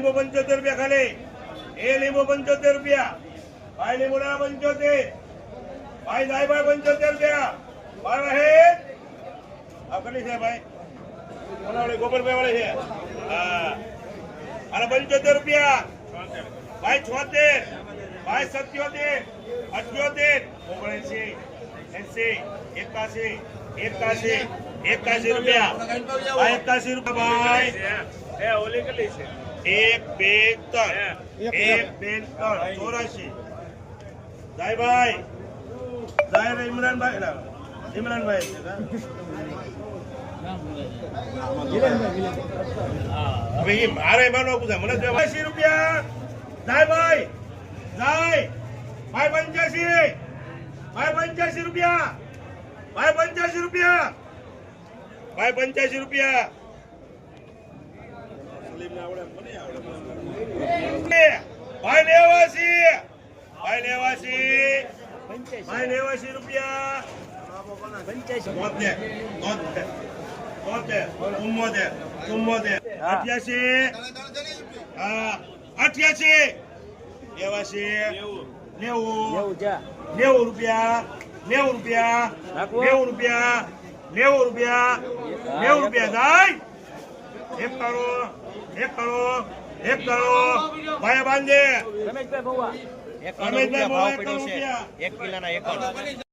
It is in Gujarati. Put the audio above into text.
75 રૂપિયા ખાલી એ લીંબુ 75 રૂપિયા ભાઈ લીંબુના 75 ભાઈ દાઈભાઈ 75 રૂપિયા મારા હે આ કેટલી છે ભાઈ ઓલાવડી ગોપરભાઈ વાળી છે હા અને 75 રૂપિયા ભાઈ 76 ભાઈ 77 78 79 80 81 81 રૂપિયા ભાઈ 81 રૂપિયા ભાઈ એ ઓલી કેટલી છે 1 2 3 84 ભાઈ ઇમરાનભાઈ હવે મારે માનો પૂછે મને 80 રૂપિયા ભાઈ 85 રૂપિયા ભાઈ 85 રૂપિયા ભાઈ 85 રૂપિયા ભાઈ 89 રૂપિયા 90 રૂપિયા 90 રૂપિયા જાય 1 કરોડ ભાઈ બાંધે રમેશભાઈ ભાવ પડ્યો છે 1 કિલોના 51